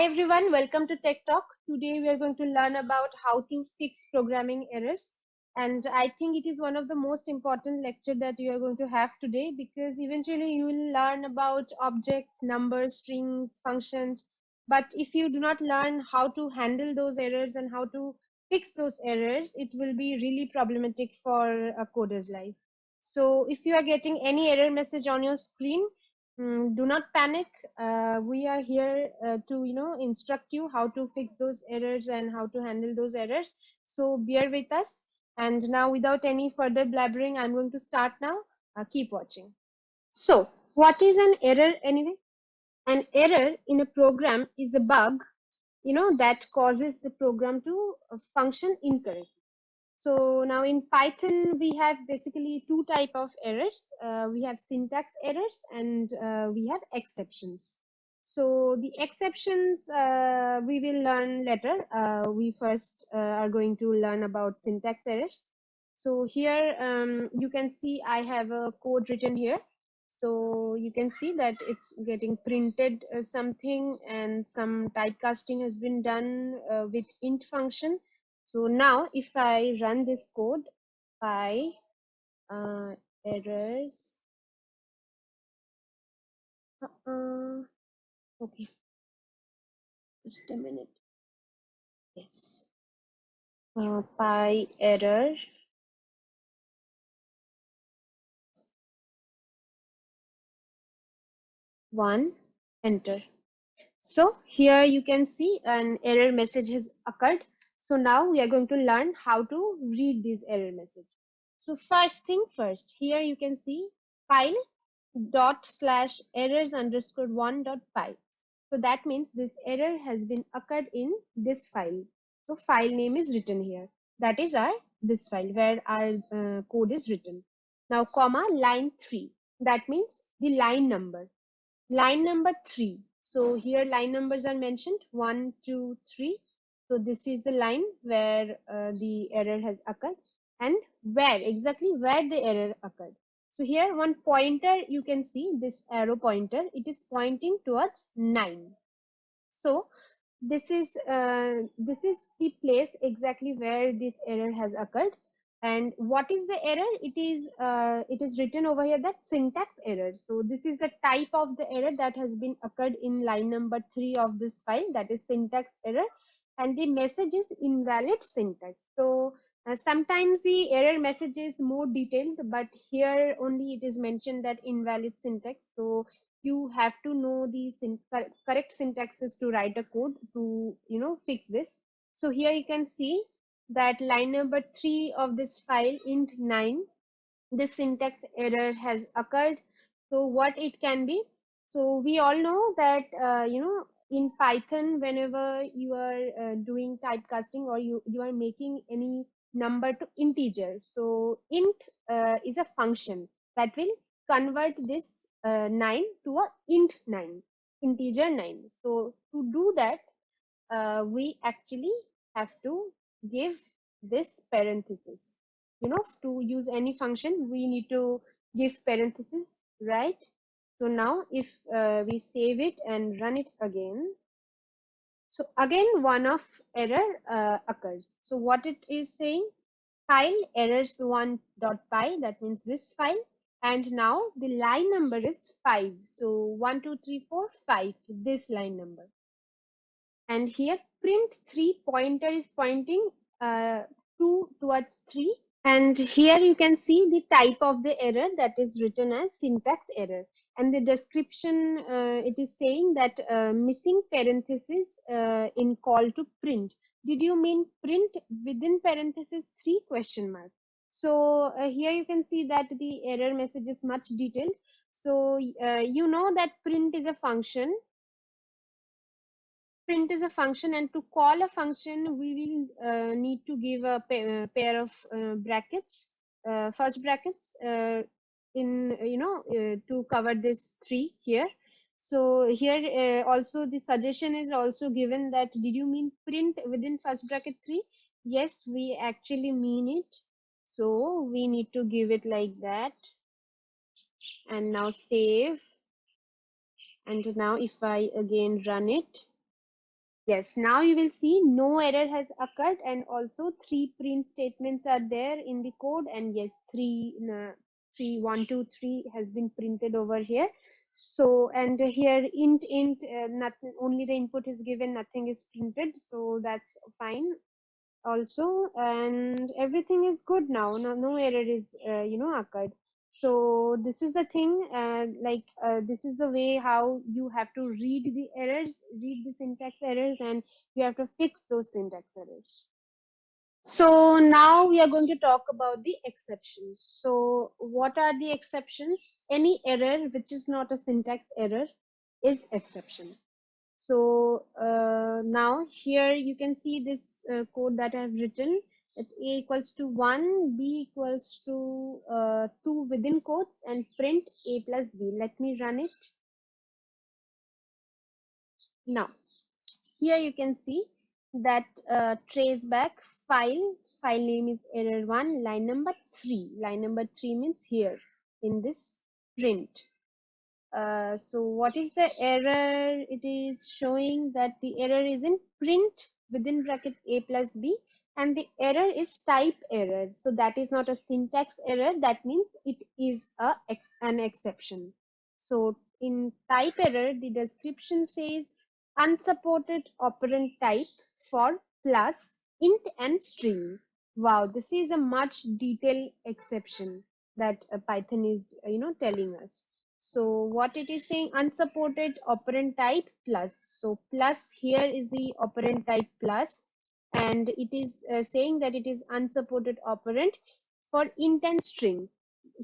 Hi everyone, welcome to Tech Talk. Today we are going to learn about how to fix programming errors. And I think it is one of the most important lecture that you are going to have today because eventually you will learn about objects, numbers, strings, functions. But if you do not learn how to handle those errors and how to fix those errors, it will be really problematic for a coder's life. So if you are getting any error message on your screen, do not panic. We are here to instruct you how to fix those errors and how to handle those errors. So bear with us. And now, without any further blabbering, I'm going to start now. Keep watching. So, what is an error anyway? An error in a program is a bug, that causes the program to function incorrectly. So now in Python, we have basically two type of errors. We have syntax errors and we have exceptions. So the exceptions we will learn later. We first are going to learn about syntax errors. So here you can see I have a code written here. So you can see that it's getting printed something and some typecasting has been done with int function. So now if I run this code by errors, okay, just a minute. Yes, by error 1, enter. So here you can see an error message has occurred. So now we are going to learn how to read this error message. So first thing first, here you can see file dot slash errors underscore 1.py. So that means this error has been occurred in this file. So file name is written here. That is our this file where our code is written. Now comma line 3. That means the line number. Line number 3. So here line numbers are mentioned 1, 2, 3. So this is the line where the error has occurred and where exactly where the error occurred. So here one pointer you can see this arrow pointer, it is pointing towards 9. So this is the place exactly where this error has occurred. And what is the error? It is written over here that syntax error. So this is the type of the error that has been occurred in line number 3 of this file, that is syntax error, and the message is invalid syntax. So sometimes the error message is more detailed, but here only it is mentioned that invalid syntax. So you have to know the correct syntaxes to write a code to fix this. So here you can see that line number 3 of this file int 9, this syntax error has occurred. So what it can be? So we all know that in Python, whenever you are doing typecasting or you are making any number to integer, so int is a function that will convert this 9 to a int 9, integer 9. So to do that, we actually have to give this parenthesis. To use any function, we need to give parenthesis, right? So now if we save it and run it again, so again one of error occurs. So what it is saying, file errors 1.py, that means this file, and now the line number is 5. So 1, 2, 3, 4, 5, this line number. And here print 3 pointer is pointing 2 towards 3. And here you can see the type of the error, that is written as syntax error. And the description, it is saying that missing parenthesis in call to print. Did you mean print within parenthesis 3 question mark? So here you can see that the error message is much detailed. So you know that print is a function. Print is a function, and to call a function we will need to give a pair of brackets, first brackets, in to cover this 3 here. So here also the suggestion is also given that did you mean print within first bracket 3? Yes, we actually mean it. So we need to give it like that. And now save. And now if I again run it, Yes, now you will see no error has occurred, and also three print statements are there in the code, and yes, three, 1, 2, 3 has been printed over here. So, and here int, nothing, only the input is given, nothing is printed, so that's fine also, and everything is good now. No error is occurred. So this is the thing, this is the way how you have to read the errors, read the syntax errors, and you have to fix those syntax errors. So now we are going to talk about the exceptions. So what are the exceptions? Any error which is not a syntax error is exception. So now here you can see this code that I have written, that a equals to 1, b equals to 2 within quotes, and print a plus b. Let me run it. Now here you can see that traceback file name is error1, line number 3. Line number 3 means here in this print. So what is the error? It is showing that the error is in print within bracket a plus b, and the error is type error. So that is not a syntax error. That means it is an exception. So in type error, the description says unsupported operand type for plus, int, and string. Wow, this is a much detailed exception that Python is telling us. So what it is saying, unsupported operand type plus. So plus here is the operand type plus, and it is saying that it is unsupported operand for int and string.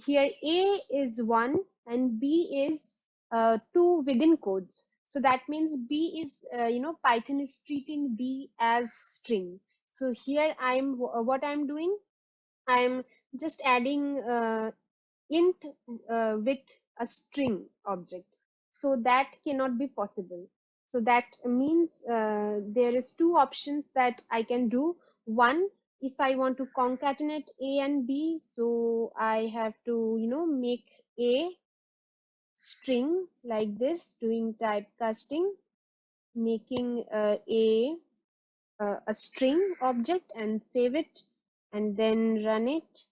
Here a is 1 and b is 2 within codes. So that means b is, Python is treating b as string. So here what I'm doing, I'm just adding int with a string object. So that cannot be possible. So that means there is two options that I can do. One, if I want to concatenate a and b, so I have to make a string like this, doing typecasting, making a string object, and save it, and then run it.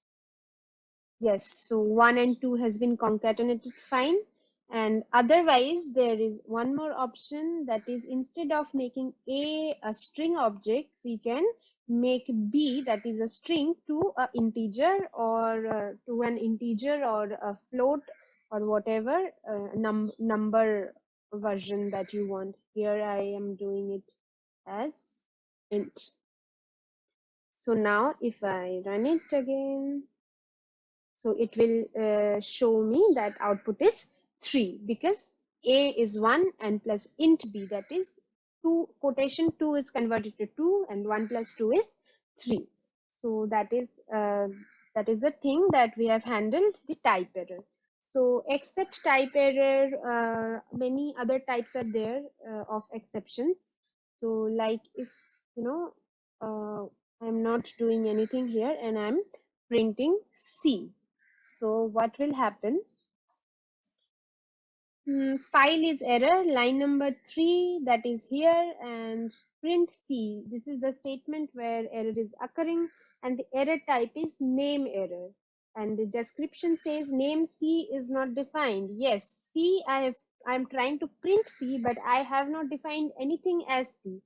Yes, so 1 and 2 has been concatenated fine. And otherwise, there is one more option, that is, instead of making a string object, we can make b, that is a string, to an integer, or to an integer or a float, or whatever number version that you want. Here I am doing it as int. So now if I run it again, so it will show me that output is 3, because a is 1 and plus int b, that is 2 quotation 2 is converted to 2, and 1 plus 2 is 3. So that is the thing that we have handled, the type error. So except type error, many other types are there of exceptions. So like if uh, I'm not doing anything here and I'm printing C. So what will happen? File is error, line number 3, that is here, and print C. This is the statement where error is occurring, and the error type is name error. And the description says name C is not defined. Yes, I'm trying to print C, but I have not defined anything as C.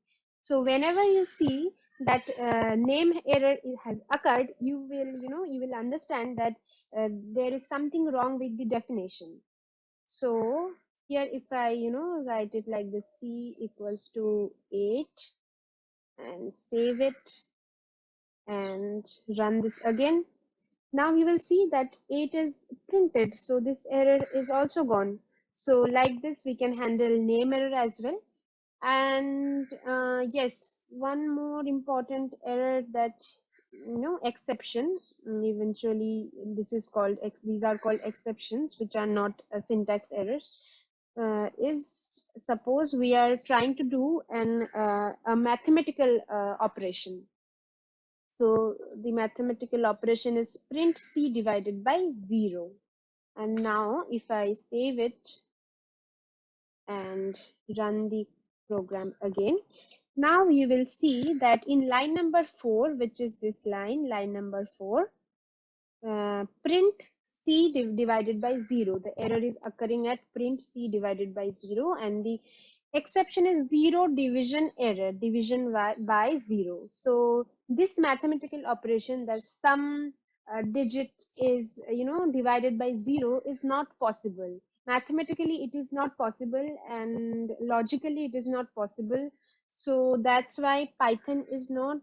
So whenever you see that name error has occurred, you will understand that there is something wrong with the definition. So here if I write it like this, C equals to 8, and save it and run this again. Now you will see that 8 is printed, so this error is also gone. So like this we can handle name error as well. And yes, one more important error, that exception, eventually this is called these are called exceptions, which are not syntax errors, is suppose we are trying to do a mathematical operation. So the mathematical operation is print c divided by 0. And now if I save it and run the program again. Now you will see that in line number 4, which is this line number 4, print c divided by 0. The error is occurring at print c divided by 0, and the exception is 0 division error, division by 0. So this mathematical operation, that some digit is divided by 0, is not possible. Mathematically it is not possible, and logically it is not possible. So that's why Python is not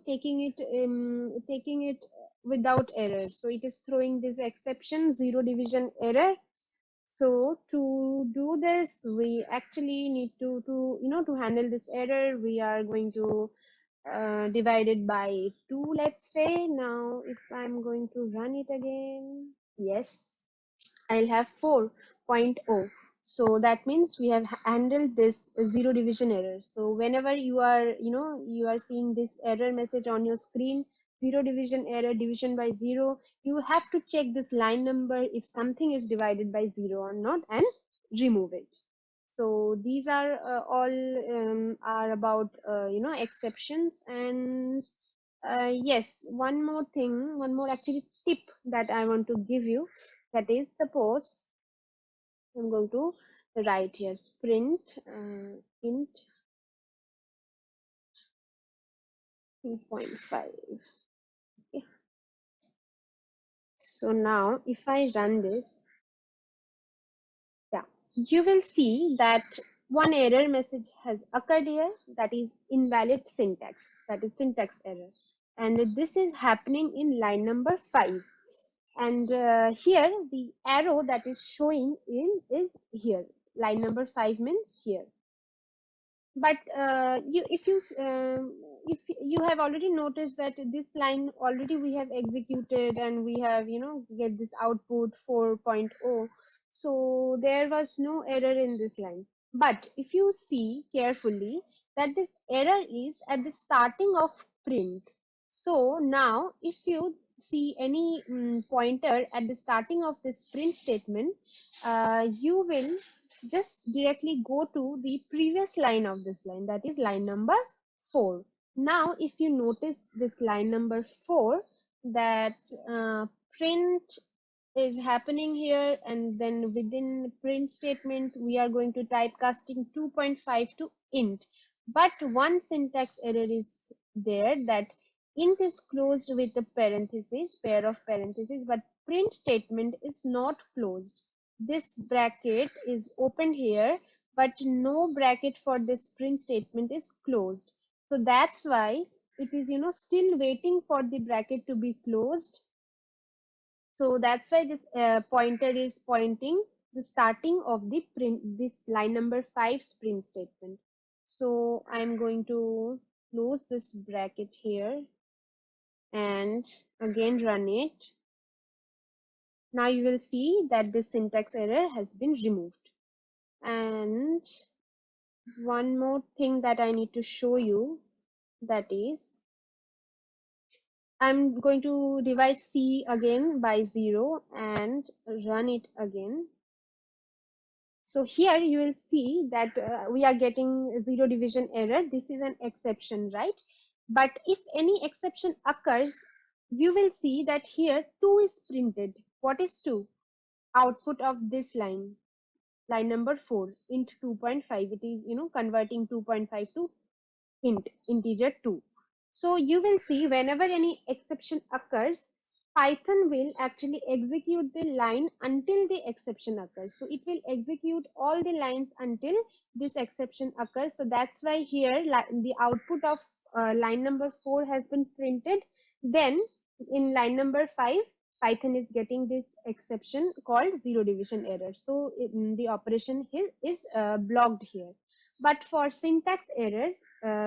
taking it without error. So it is throwing this exception, 0 division error. So to do this, we actually need to handle this error, we are going to divide it by 2, let's say. Now if I'm going to run it again, yes, I'll have 4.0. So that means we have handled this 0 division error. So whenever you are seeing this error message on your screen, 0 division error, division by 0, you have to check this line number if something is divided by 0 or not, and remove it. So these are all are about exceptions. And yes, one more actually tip that I want to give you. That is, suppose I'm going to write here print int 2.5. Okay. So now if I run this, yeah, you will see that one error message has occurred here, that is invalid syntax, that is syntax error. And this is happening in line number 5. And here the arrow that is showing in is here. Line number 5 means here. But if you have already noticed that this line already we have executed, and we have get this output 4.0, so there was no error in this line. But if you see carefully, that this error is at the starting of print. So now if you see any pointer at the starting of this print statement, you will just directly go to the previous line of this line, that is line number 4. Now if you notice this line number 4, that print is happening here, and then within print statement we are going to typecasting 2.5 to int. But one syntax error is there, that int is closed with a parenthesis, pair of parentheses, but print statement is not closed. This bracket is open here, but no bracket for this print statement is closed. So that's why it is still waiting for the bracket to be closed. So that's why this pointer is pointing the starting of the print, this line number 5 print statement. So I'm going to close this bracket here and again run it. Now you will see that this syntax error has been removed. And one more thing that I need to show you, that is, I'm going to divide C again by 0 and run it again. So here you will see that we are getting 0 division error. This is an exception, right? But if any exception occurs, you will see that here 2 is printed. What is 2? Output of this line number 4, int 2.5. It is converting 2.5 to integer 2. So you will see whenever any exception occurs, Python will actually execute the line until the exception occurs. So it will execute all the lines until this exception occurs. So that's why here the output of line number 4 has been printed. Then in line number 5, Python is getting this exception called 0 division error. So the operation is blocked here. But for syntax error,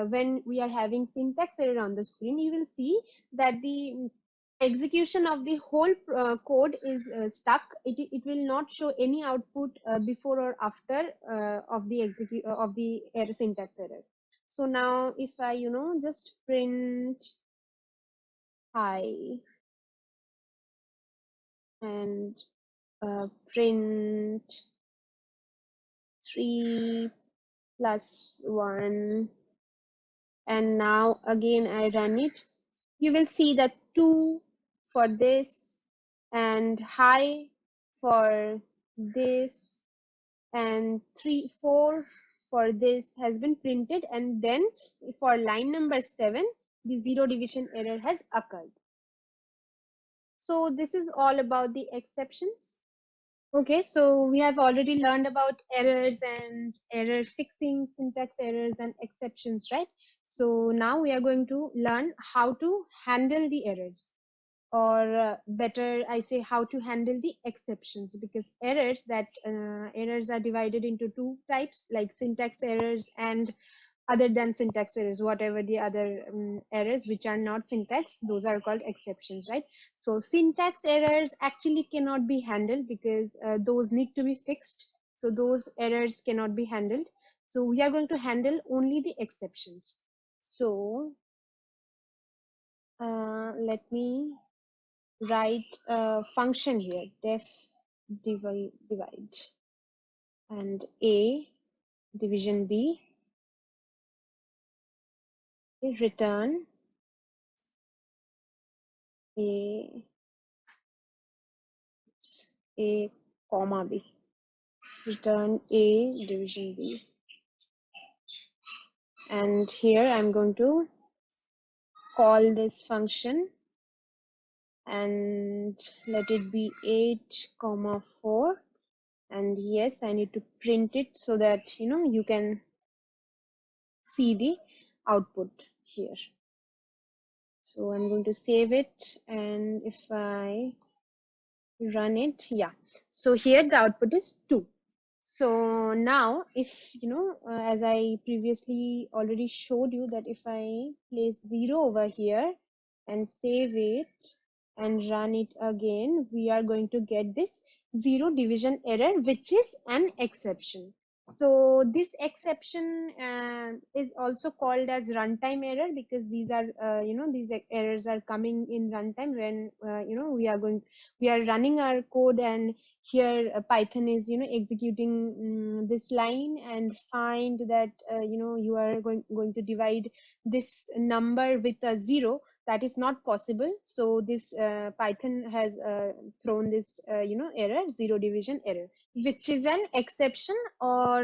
when we are having syntax error on the screen, you will see that the execution of the whole code is stuck. It will not show any output before or after of the error, syntax error. So now if I just print hi and print 3 plus 1, and now again I run it. You will see that 2 for this and high for this and 3 4 for this has been printed, and then for line number 7 the zero division error has occurred. So this is all about the exceptions. Okay, so we have already learned about errors and error fixing, syntax errors and exceptions, right? So now we are going to learn how to handle the errors, or better I say how to handle the exceptions, because errors are divided into two types, like syntax errors and other than syntax errors, whatever the other errors which are not syntax, those are called exceptions, right? So syntax errors actually cannot be handled because those need to be fixed, so those errors cannot be handled. So we are going to handle only the exceptions. So let me write a function here, def divide and a division b, return a a comma b, return a division b, and here I'm going to call this function and let it be 8 comma 4, and yes, I need to print it so that you can see the output here. So I'm going to save it, and if I run it, yeah, so here the output is 2. So now if as I previously already showed you, that if I place 0 over here and save it and run it again, we are going to get this zero division error, which is an exception. So this exception is also called as runtime error, because these are these errors are coming in runtime when we are running our code, and here Python is executing this line and find that you are going to divide this number with a 0. That is not possible. So this Python has thrown this error, zero division error, which is an exception, or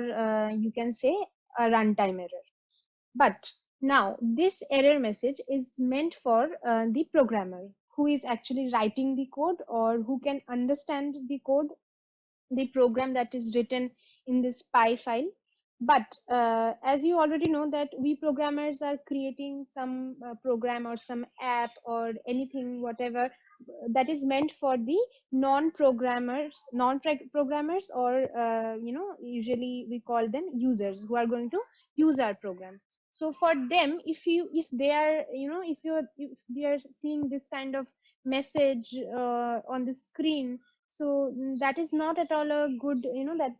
you can say a runtime error. But now this error message is meant for the programmer who is actually writing the code, or who can understand the code, the program that is written in this py file. But as you already know, that we programmers are creating some program or some app or anything, whatever that is meant for the non programmers, or usually we call them users who are going to use our program. So for them, if they are if they are seeing this kind of message on the screen, so that is not at all a good,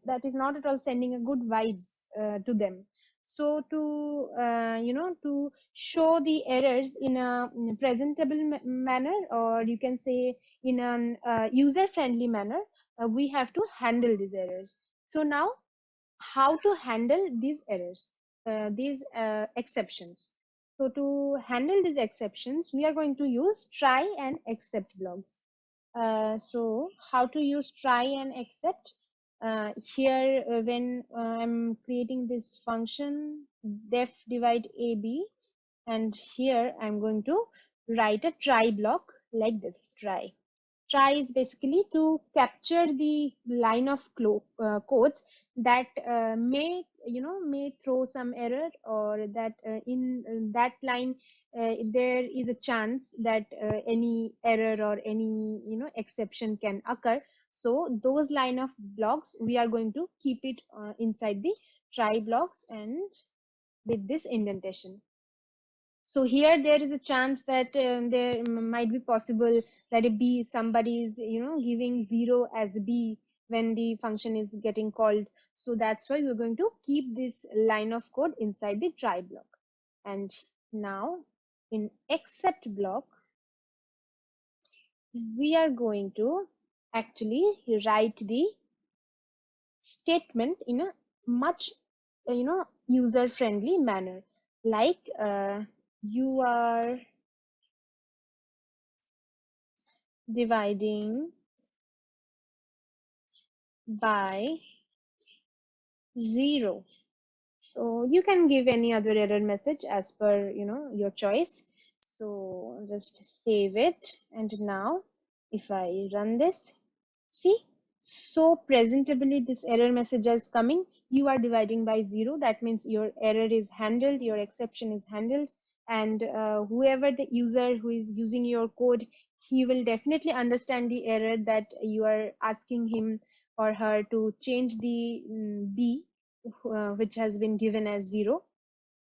that is not at all sending a good vibes to them. So to show the errors in a presentable manner, or you can say in an user friendly manner, we have to handle these errors. So now, how to handle these errors, these exceptions. So to handle these exceptions, we are going to use try and except blocks. So how to use try and except? Here, when I'm creating this function def divide ab, and here I'm going to write a try block like this. Try is basically to capture the line of codes that may throw some error, or that in that line there is a chance that any error or any exception can occur. So those line of blocks, we are going to keep it inside the try blocks and with this indentation. So here there is a chance that there might be possible that a b, somebody is giving 0 as b when the function is getting called. So that's why we're going to keep this line of code inside the try block. And now in except block, we are going to actually write the statement in a much user friendly manner, like you are dividing by 0. So you can give any other error message as per your choice. So just save it, and now if I run this, see, so presentably this error message is coming. You are dividing by 0. That means your error is handled, your exception is handled, and whoever the user who is using your code, he will definitely understand the error that you are asking him or her to change the b, which has been given as 0.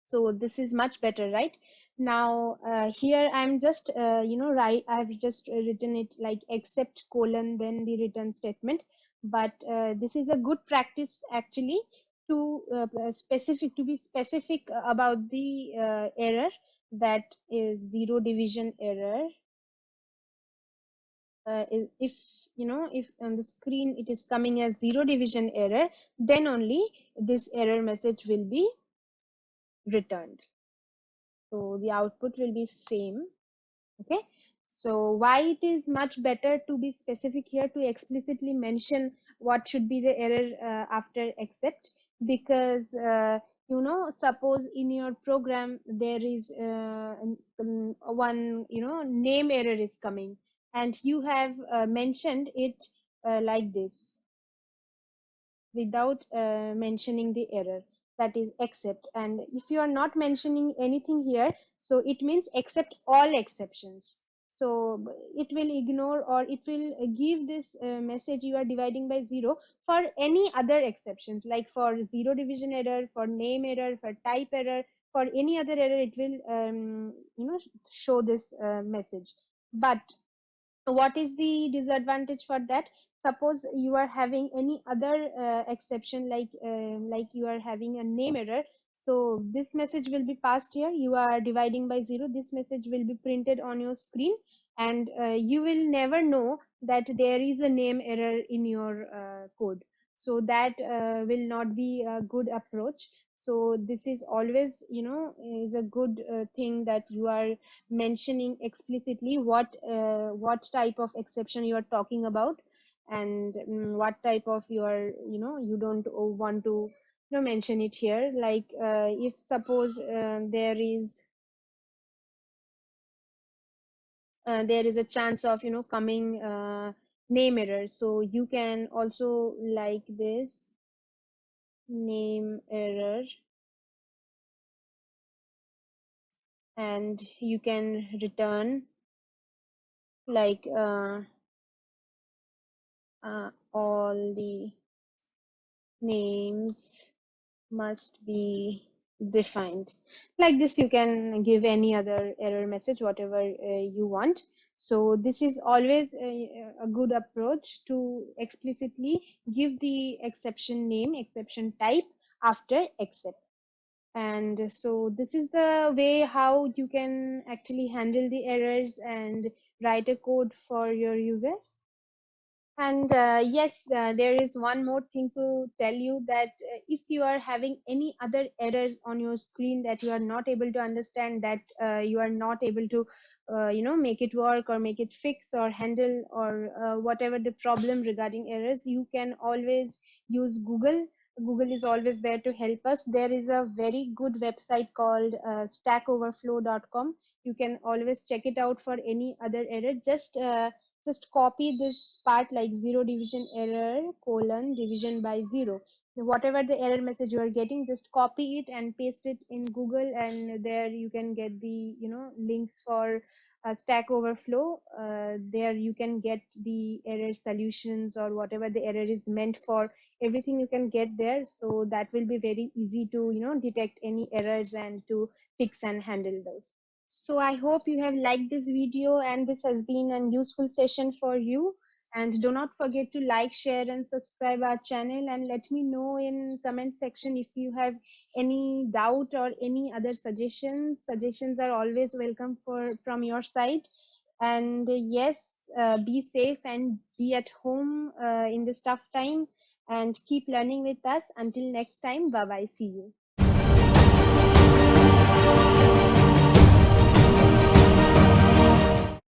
So this is much better, right? Now here I'm just right, I've just written it like except colon then the return statement. But this is a good practice actually to to be specific about the error, that is zero division error. If if on the screen it is coming as zero division error, then only this error message will be returned. So the output will be same. Okay, so why it is much better to be specific here, to explicitly mention what should be the error after except? Because suppose in your program there is one name error is coming, and you have mentioned it like this without mentioning the error, that is except. And if you are not mentioning anything here, so it means accept all exceptions. So it will ignore, or it will give this message you are dividing by 0 for any other exceptions, like for zero division error, for name error, for type error, for any other error. It will show this message. But what is the disadvantage for that? Suppose you are having any other exception, like you are having a name error. So this message will be passed here, you are dividing by 0. This message will be printed on your screen, and you will never know that there is a name error in your code. So that will not be a good approach. So this is always is a good thing, that you are mentioning explicitly what type of exception you are talking about, and what type of you don't want to mention it here. Like if suppose there is a chance of coming name error, so you can also like this name error, and you can return like all the names must be defined. Like this, you can give any other error message, whatever you want. So this is always a good approach, to explicitly give the exception name, exception type after except. And so this is the way how you can actually handle the errors and write a code for your users. And yes, there is one more thing to tell you, that if you are having any other errors on your screen that you are not able to understand, that you are not able to, make it work or make it fix or handle, or whatever the problem regarding errors, you can always use Google. Google is always there to help us. There is a very good website called stackoverflow.com. You can always check it out for any other error. Just copy this part, like zero division error colon division by 0. Whatever the error message you are getting, just copy it and paste it in Google, and there you can get the links for Stack Overflow. There you can get the error solutions, or whatever the error is meant for, everything you can get there. So that will be very easy to detect any errors and to fix and handle those. So I hope you have liked this video and this has been a useful session for you. And do not forget to like, share and subscribe our channel, and let me know in comment section if you have any doubt or any other suggestions. Suggestions are always welcome from your side. And yes, be safe and be at home in this tough time, and keep learning with us. Until next time, bye bye, see you.